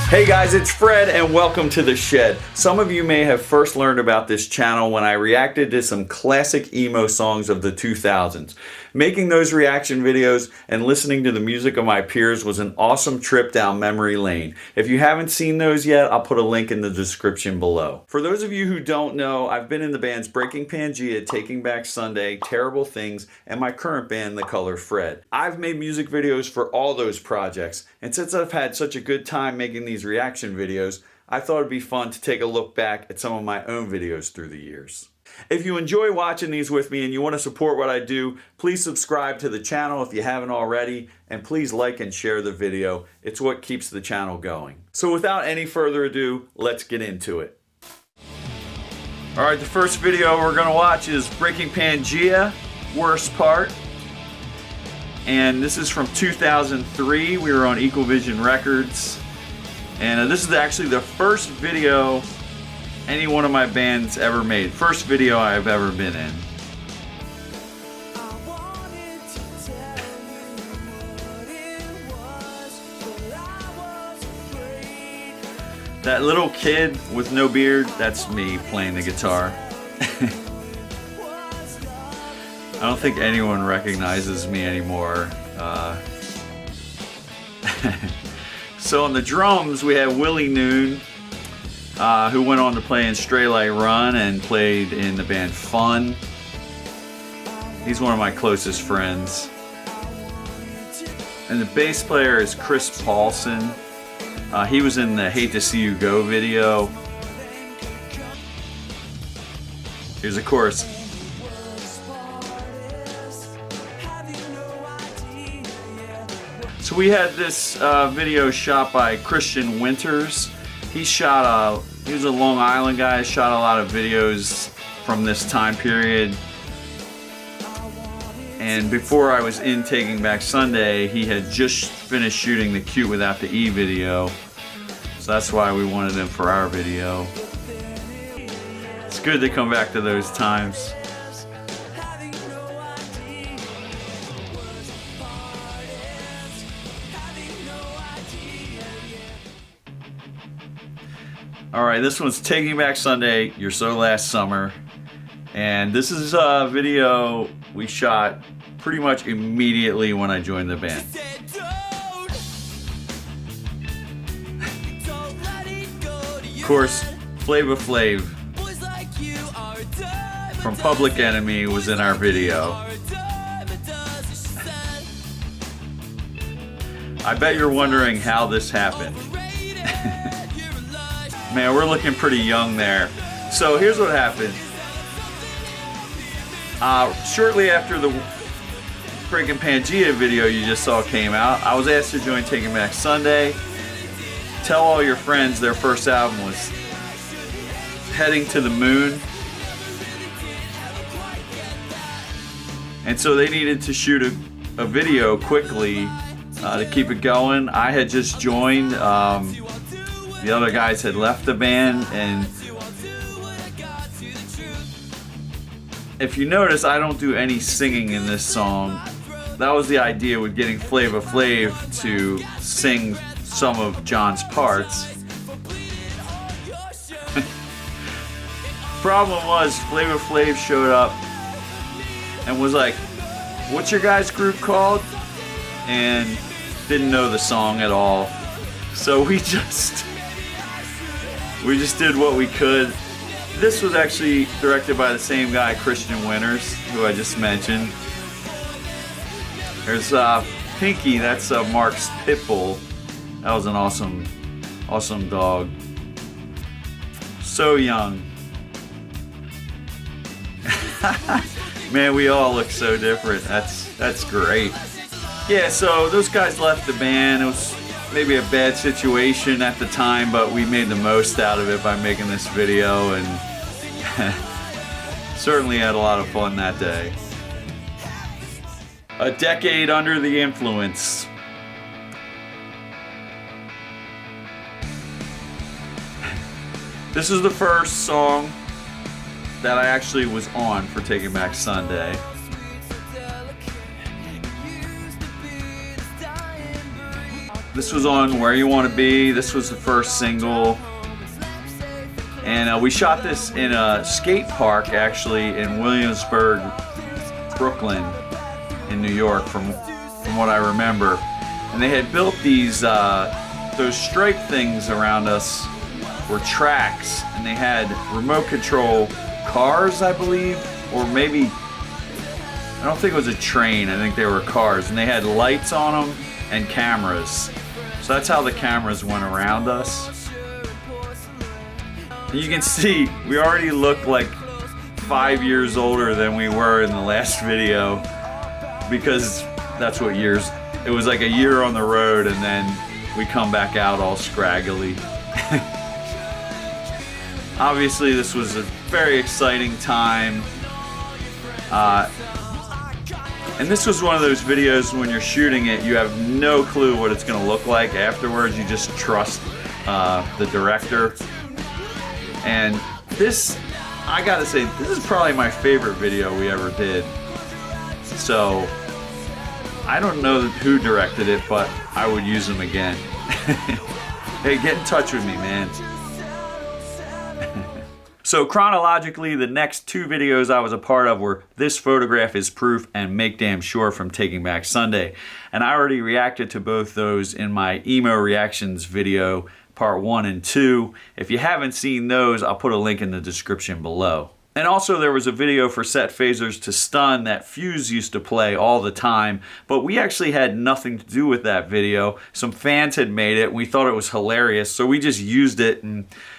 Hey guys, it's Fred and welcome to The Shed. Some of you may have first learned about this channel when I reacted to some classic emo songs of the 2000s. Making those reaction videos and listening to the music of my peers was an awesome trip down memory lane. If you haven't seen those yet, I'll put a link in the description below. For those of you who don't know, I've been in the bands Breaking Pangaea, Taking Back Sunday, Terrible Things, and my current band, The Color Fred. I've made music videos for all those projects, and since I've had such a good time making these reaction videos, I thought it'd be fun to take a look back at some of my own videos through the years. If you enjoy watching these with me and you want to support what I do, please subscribe to the channel if you haven't already, and please like and share the video. It's what keeps the channel going. So without any further ado, let's get into it. Alright, the first video we're going to watch is Breaking Pangaea, Worst Part. And this is from 2003. We were on Equal Vision Records. And this is actually the first video any one of my bands ever made. First video I've ever been in. That little kid with no beard, that's me playing the guitar. I don't think anyone recognizes me anymore. So on the drums we have Willie Noon, who went on to play in Stray Light Run and played in the band Fun. He's one of my closest friends. And the bass player is Chris Paulson. He was in the Hate to See You Go video. Here's the chorus. So we had this video shot by Christian Winters. He was a Long Island guy, shot a lot of videos from this time period. And before I was in Taking Back Sunday, he had just finished shooting the Cute Without the E video. So that's why we wanted him for our video. It's good to come back to those times. Alright, this one's Taking Back Sunday, You're So Last Summer. And this is a video we shot pretty much immediately when I joined the band. Of course, Flav from Public Enemy was in our video. I bet you're wondering how this happened. Man, we're looking pretty young there. So here's what happened. Shortly after the Breaking Pangaea video you just saw came out, I was asked to join Taking Back Sunday. Tell All Your Friends, their first album was Heading to the Moon. And so they needed to shoot a video quickly to keep it going. I had just joined. The other guys had left the band, and if you notice, I don't do any singing in this song. That was the idea with getting Flav to sing some of John's parts. Problem was, Flav showed up and was like, "What's your guys' group called?" and didn't know the song at all. So we just did what we could. This was actually directed by the same guy, Christian Winters, who I just mentioned. There's Pinky, that's Mark's pit bull. That was an awesome dog. So young. Man, we all look so different. That's great. Yeah, so those guys left the band. It was maybe a bad situation at the time, but we made the most out of it by making this video, and certainly had a lot of fun that day. A decade under the influence. This is the first song that I actually was on for Taking Back Sunday. This was on Where You Want to Be. This was the first single. And we shot this in a skate park, actually, in Williamsburg, Brooklyn, in New York, from what I remember. And they had built these, those stripe things around us were tracks, and they had remote control cars, I believe, or maybe, I don't think it was a train, I think they were cars, and they had lights on them and cameras. So that's how the cameras went around us. You can see we already look like 5 years older than we were in the last video, because that's what years, it was like a year on the road and then we come back out all scraggly. Obviously this was a very exciting time. And this was one of those videos when you're shooting it, you have no clue what it's gonna look like afterwards. You just trust the director. And this, I gotta say, this is probably my favorite video we ever did. So, I don't know who directed it, but I would use them again. Hey, get in touch with me, man. So chronologically, the next two videos I was a part of were This Photograph is Proof and Make Damn Sure from Taking Back Sunday. And I already reacted to both those in my emo reactions video, part 1 and 2. If you haven't seen those, I'll put a link in the description below. And also there was a video for Set Phasers to Stun that Fuse used to play all the time, but we actually had nothing to do with that video. Some fans had made it and we thought it was hilarious, so we just used it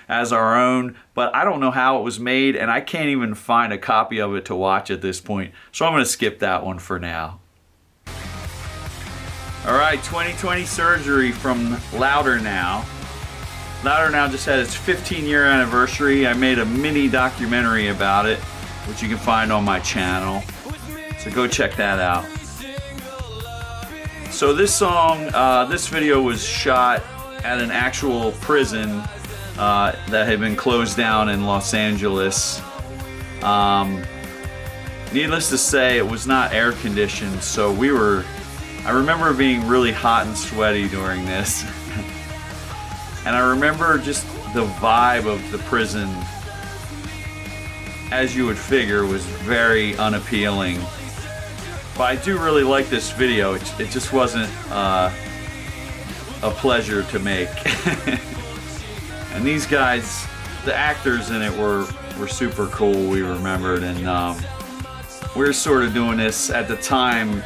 as our own, but I don't know how it was made and I can't even find a copy of it to watch at this point, so I'm gonna skip that one for now. Alright, 2020 Surgery from Louder Now. Louder Now just had its 15-year anniversary. I made a mini documentary about it, which you can find on my channel. So go check that out. So this song, this video was shot at an actual prison that had been closed down in Los Angeles. Needless to say, it was not air conditioned, so I remember being really hot and sweaty during this. And I remember just the vibe of the prison, as you would figure, was very unappealing. But I do really like this video. It just wasn't a pleasure to make. And these guys, the actors in it were super cool, we remembered. And we were sort of doing this at the time.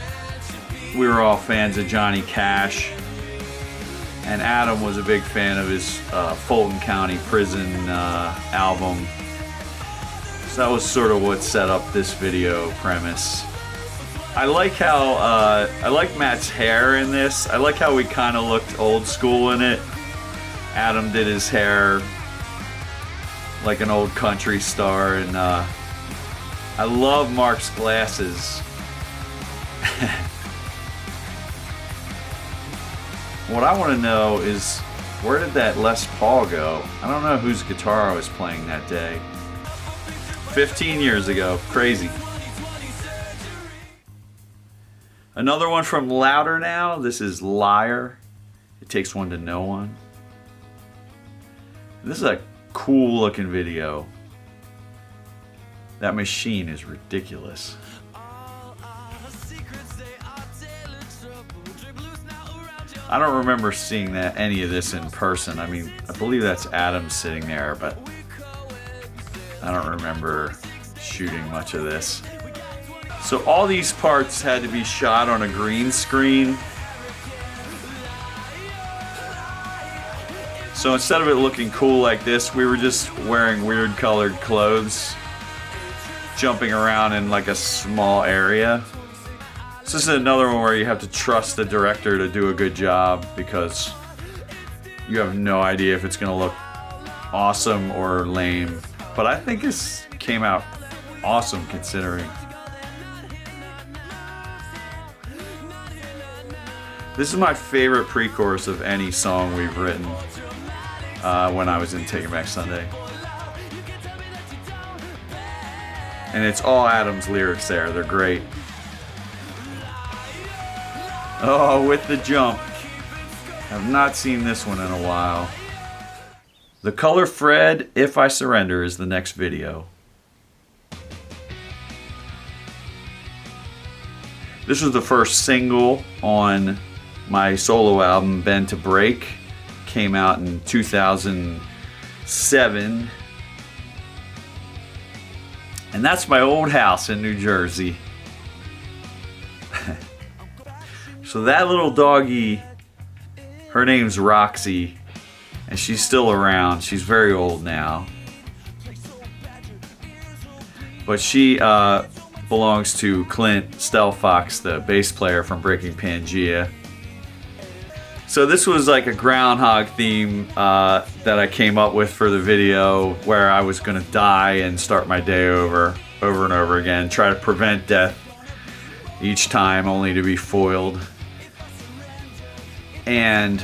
We were all fans of Johnny Cash. And Adam was a big fan of his Fulton County Prison album. So that was sort of what set up this video premise. I like how, I like Matt's hair in this. I like how we kind of looked old school in it. Adam did his hair like an old country star, and I love Mark's glasses. What I want to know is, where did that Les Paul go? I don't know whose guitar I was playing that day. 15 years ago. Crazy. Another one from Louder Now. This is Liar. It Takes One to Know One. This is a cool looking video. That machine is ridiculous. I don't remember seeing any of this in person. I mean, I believe that's Adam sitting there, but I don't remember shooting much of this. So all these parts had to be shot on a green screen. So instead of it looking cool like this, we were just wearing weird colored clothes, jumping around in like a small area. So this is another one where you have to trust the director to do a good job, because you have no idea if it's going to look awesome or lame. But I think this came out awesome considering. This is my favorite pre-chorus of any song we've written when I was in Taking Back Sunday. And it's all Adam's lyrics there. They're great. Oh, with the jump. I've not seen this one in a while. The Color Fred, If I Surrender, is the next video. This was the first single on my solo album, Bend to Break. Came out in 2007. And that's my old house in New Jersey. So that little doggy, her name's Roxy, and she's still around. She's very old now. But she belongs to Clint Stelfox, the bass player from Breaking Pangaea. So this was like a groundhog theme that I came up with for the video, where I was going to die and start my day over and over again, try to prevent death each time, only to be foiled. And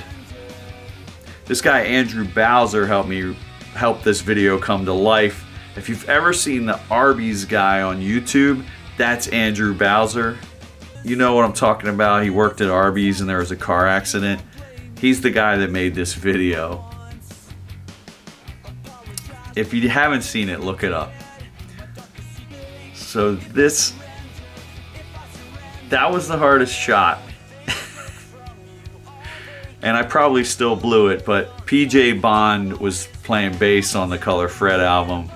this guy Andrew Bowser helped this video come to life. If you've ever seen the Arby's guy on YouTube, that's Andrew Bowser. You know what I'm talking about. He worked at Arby's and there was a car accident. He's the guy that made this video. If you haven't seen it, look it up. So that was the hardest shot. And I probably still blew it, but PJ Bond was playing bass on the Color Fred album.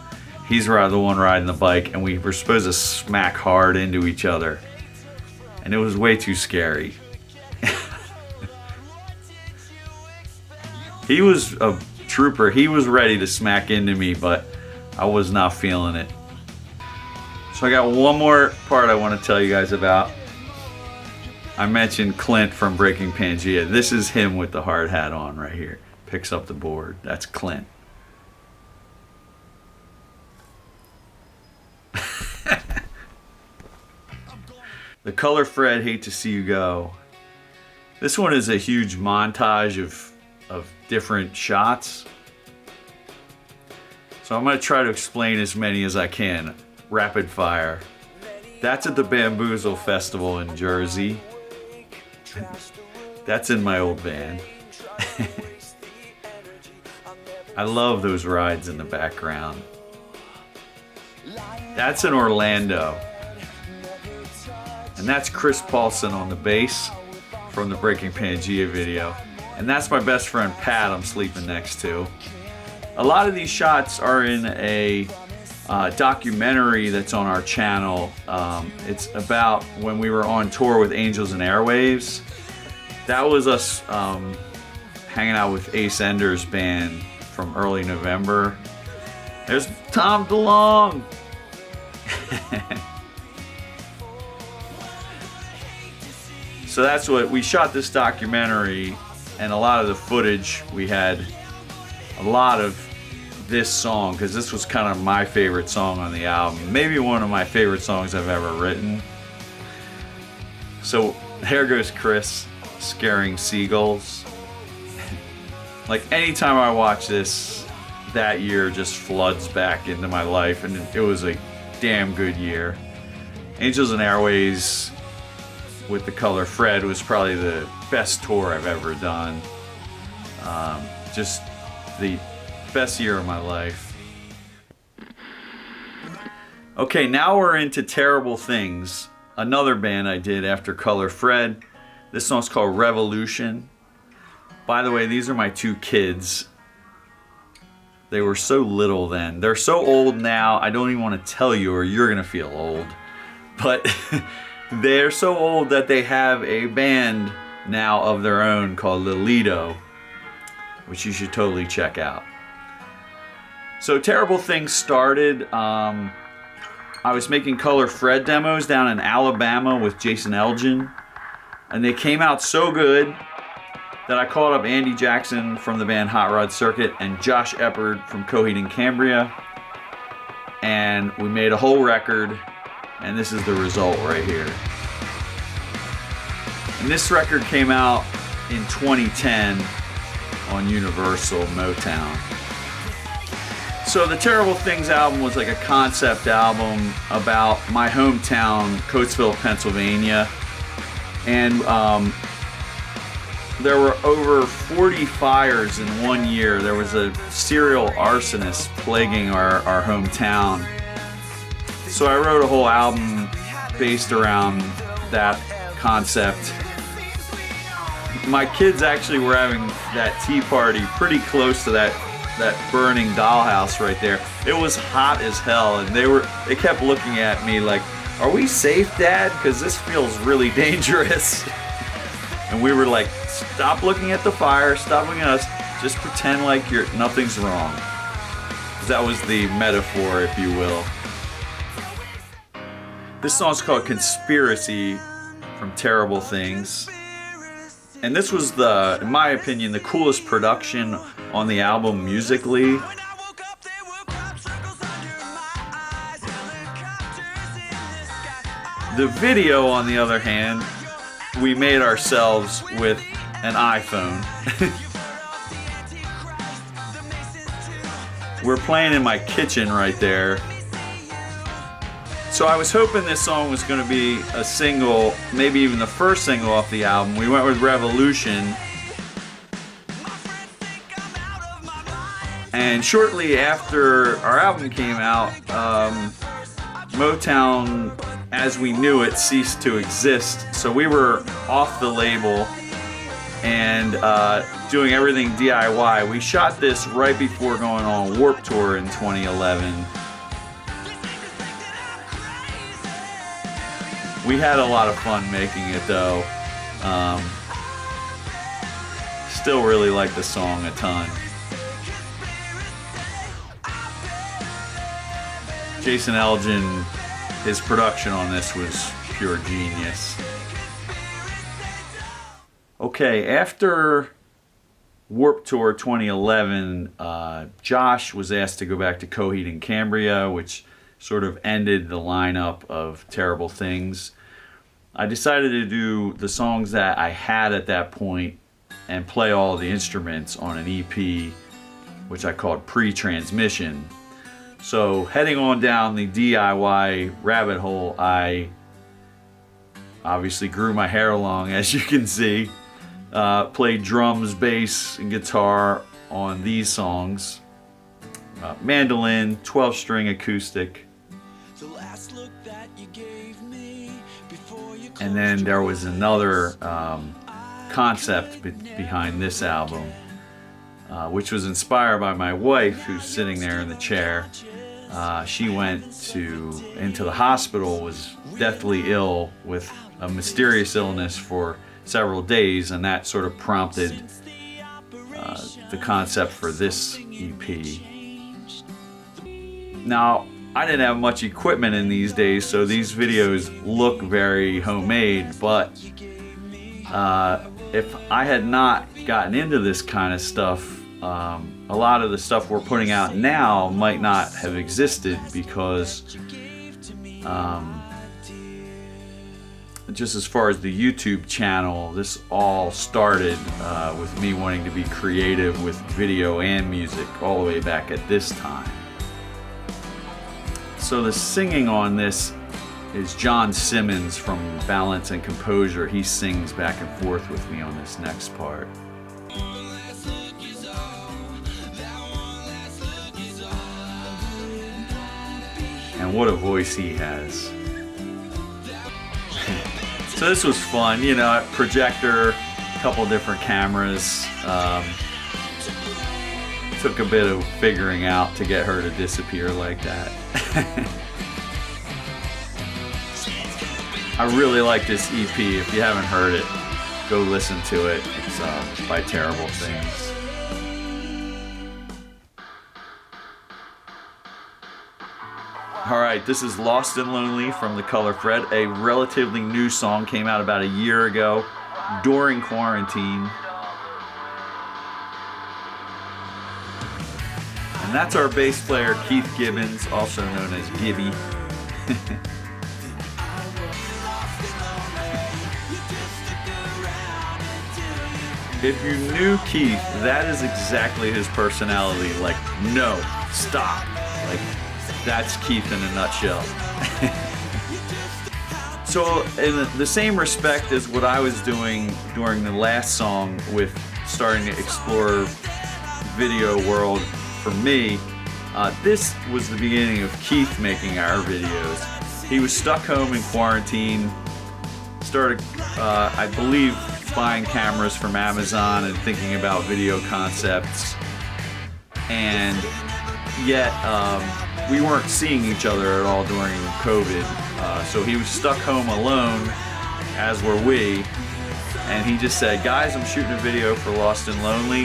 He's the one riding the bike, and we were supposed to smack hard into each other. And it was way too scary. He was a trooper. He was ready to smack into me, but I was not feeling it. So I got one more part I want to tell you guys about. I mentioned Clint from Breaking Pangaea. This is him with the hard hat on right here. Picks up the board. That's Clint. The Color Fred, Hate to See You Go. This one is a huge montage of different shots. So I'm going to try to explain as many as I can. Rapid fire. That's at the Bamboozle Festival in Jersey. That's in my old van. I love those rides in the background. That's in Orlando. And that's Chris Paulson on the bass from the Breaking Pangaea video. And that's my best friend Pat I'm sleeping next to. A lot of these shots are in a documentary that's on our channel. It's about when we were on tour with Angels and Airwaves. That was us hanging out with Ace Ender's band from early November. There's Tom DeLonge. So that's what we shot this documentary, and a lot of the footage we had a lot of this song, because this was kind of my favorite song on the album, maybe one of my favorite songs I've ever written. So here goes Chris scaring seagulls. Like anytime I watch this, that year just floods back into my life, and it was a damn good year. Angels and Airways with the Color Fred was probably the best tour I've ever done. Just the best year of my life. Okay, now we're into Terrible Things, another band I did after Color Fred. This song's called Revolution. By the way, these are my two kids. They were so little then. They're so old now, I don't even want to tell you or you're gonna feel old. But they're so old that they have a band now of their own called Lolito, which you should totally check out. So Terrible Things started, I was making Color Fred demos down in Alabama with Jason Elgin, and they came out so good that I called up Andy Jackson from the band Hot Rod Circuit and Josh Eppard from Coheed and Cambria, and we made a whole record, and this is the result right here. And this record came out in 2010 on Universal Motown. So the Terrible Things album was like a concept album about my hometown, Coatesville, Pennsylvania. And there were over 40 fires in one year. There was a serial arsonist plaguing our hometown. So I wrote a whole album based around that concept. My kids actually were having that tea party pretty close to that burning dollhouse right there. It was hot as hell, and they kept looking at me like, "Are we safe, Dad? Because this feels really dangerous." And we were like, "Stop looking at the fire, stop looking at us, just pretend like nothing's wrong." That was the metaphor, if you will. This song's called Conspiracy from Terrible Things. And this was in my opinion, the coolest production on the album musically. The video, on the other hand, we made ourselves with an iPhone. We're playing in my kitchen right there. So I was hoping this song was going to be a single, maybe even the first single off the album. We went with Revolution. And shortly after our album came out, Motown, as we knew it, ceased to exist. So we were off the label and doing everything DIY. We shot this right before going on Warped Tour in 2011. We had a lot of fun making it though. Still really like the song a ton. Jason Elgin, his production on this was pure genius. Okay, after Warped Tour 2011, Josh was asked to go back to Coheed and Cambria, which sort of ended the lineup of Terrible Things. I decided to do the songs that I had at that point and play all the instruments on an EP, which I called Pre-Transmission. So heading on down the DIY rabbit hole, I obviously grew my hair long, as you can see. Played drums, bass, and guitar on these songs. Mandolin, 12-string acoustic. And then there was another concept behind this album, which was inspired by my wife, who's sitting there in the chair. She went into the hospital, was deathly ill with a mysterious illness for several days, and that sort of prompted the concept for this EP. Now, I didn't have much equipment in these days, so these videos look very homemade, but if I had not gotten into this kind of stuff, a lot of the stuff we're putting out now might not have existed, because just as far as the YouTube channel, this all started with me wanting to be creative with video and music all the way back at this time. So the singing on this is John Simmons from Balance and Composure. He sings back and forth with me on this next part. And what a voice he has. So this was fun, you know, projector, a couple different cameras. Took a bit of figuring out to get her to disappear like that. I really like this EP. If you haven't heard it, go listen to it. It's by Terrible Things. Alright, this is Lost and Lonely from The Color Fred, a relatively new song, came out about a year ago during quarantine. And that's our bass player, Keith Gibbons, also known as Gibby. If you knew Keith, that is exactly his personality. Like, no, stop. Like, that's Keith in a nutshell. So in the same respect as what I was doing during the last song with starting to explore video world for me, this was the beginning of Keith making our videos. He was stuck home in quarantine, started, I believe, buying cameras from Amazon and thinking about video concepts, and yet we weren't seeing each other at all during COVID. So he was stuck home alone, as were we, and he just said, guys, I'm shooting a video for Lost and Lonely.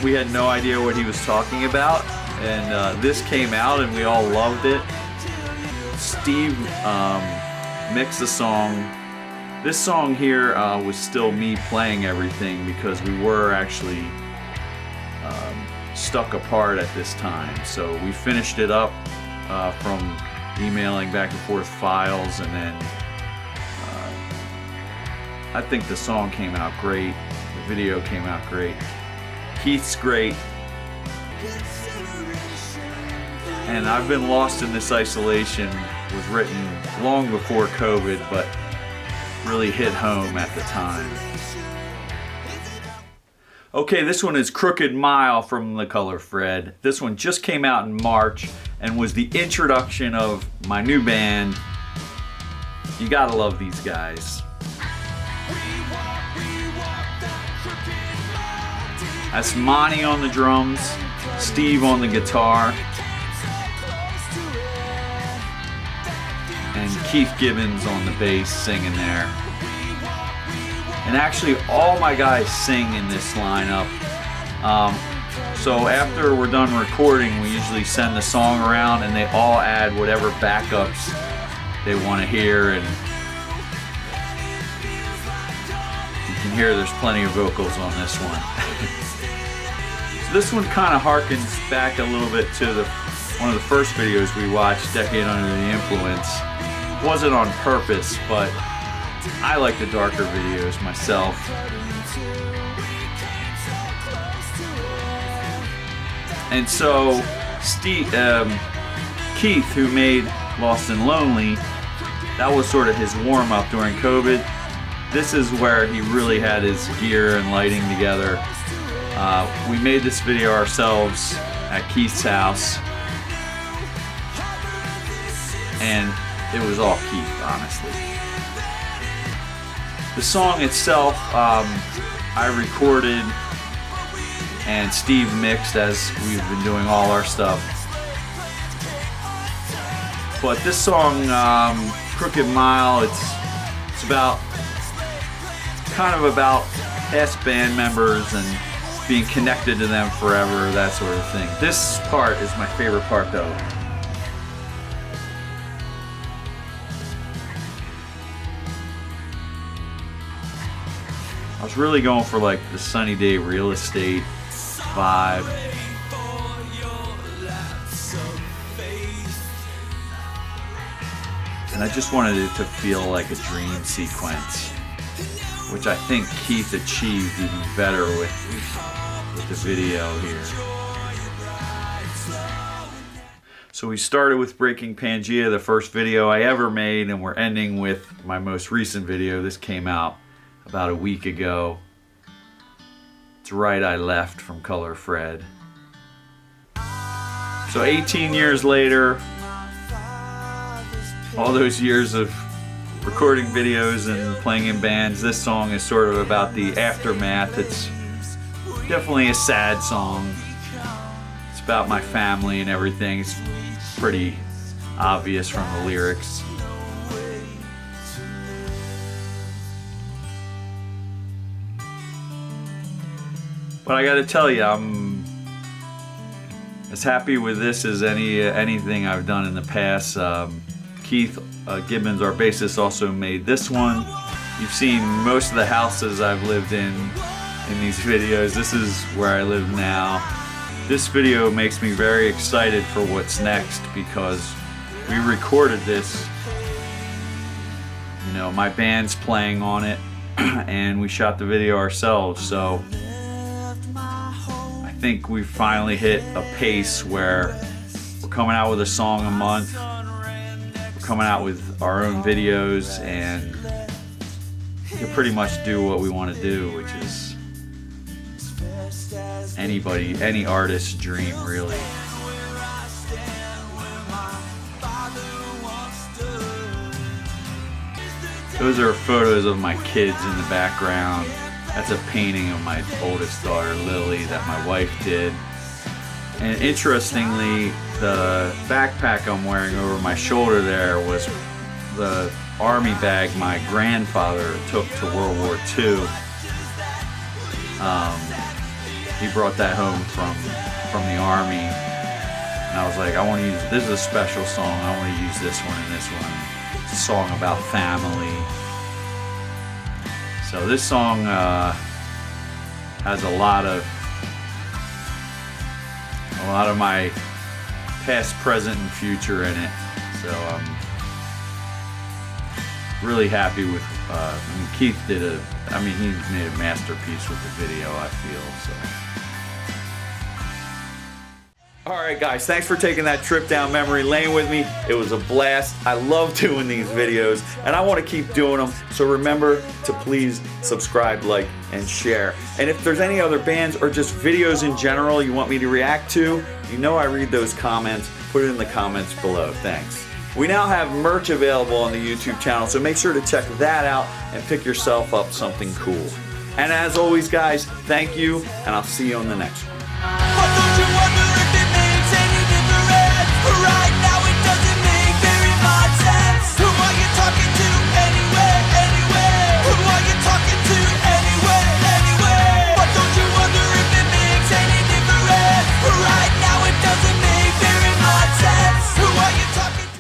We had no idea what he was talking about, and this came out and we all loved it. Steve mixed the song. This song here was still me playing everything because we were actually stuck apart at this time. So we finished it up from emailing back and forth files, and then I think the song came out great. The video came out great. Keith's great. And I've Been Lost in This Isolation was written long before COVID, but really hit home at the time. Okay, this one is Crooked Mile from The Color Fred. This one just came out in March and was the introduction of my new band. You gotta love these guys. That's Monty on the drums, Steve on the guitar, and Keith Gibbons on the bass singing there. And actually all my guys sing in this lineup. So after we're done recording, we usually send the song around and they all add whatever backups they want to hear, and you can hear there's plenty of vocals on this one. So this one kind of harkens back a little bit to one of the first videos we watched, Decade Under the Influence. It wasn't on purpose, but I like the darker videos myself. And so Keith, who made Lost and Lonely, that was sort of his warm-up during COVID. This is where he really had his gear and lighting together. We made this video ourselves at Keith's house, and it was all Keith, honestly. The song itself, I recorded and Steve mixed as we've been doing all our stuff. But this song, Crooked Mile, it's about kind of about past band members and being connected to them forever, that sort of thing. This part is my favorite part though. I was really going for like the Sunny Day Real Estate vibe. And I just wanted it to feel like a dream sequence, which I think Keith achieved even better with the video here. So we started with Breaking Pangaea, the first video I ever made, and we're ending with my most recent video. This came out about a week ago. It's Right I Left from Color Fred. So 18 years later, all those years of recording videos and playing in bands, this song is sort of about the aftermath. It's definitely a sad song. It's about my family and everything. It's pretty obvious from the lyrics. But I gotta tell you, I'm as happy with this as anything I've done in the past. Keith Gibbons, our bassist, also made this one. You've seen most of the houses I've lived in these videos. This is where I live now. This video makes me very excited for what's next because we recorded this. You know, my band's playing on it and we shot the video ourselves, so I think we've finally hit a pace where we're coming out with a song a month. We're coming out with our own videos, and you pretty much do what we want to do, which is any artist's dream, really. Those are photos of my kids in the background. That's a painting of my oldest daughter, Lily, that my wife did. And interestingly, the backpack I'm wearing over my shoulder there was the army bag my grandfather took to World War II. He brought that home from the army. And I was like, I want to use, this is a special song, I want to use this one and this one. It's a song about family. So this song has a lot of my past, present, and future in it. So I'm really happy with, Keith he made a masterpiece with the video, I feel, so. Alright guys, thanks for taking that trip down memory lane with me. It was a blast. I love doing these videos, and I want to keep doing them. So remember to please subscribe, like, and share. And if there's any other bands or just videos in general you want me to react to, you know I read those comments. Put it in the comments below. Thanks. We now have merch available on the YouTube channel, so make sure to check that out and pick yourself up something cool. And as always guys, thank you, and I'll see you on the next one.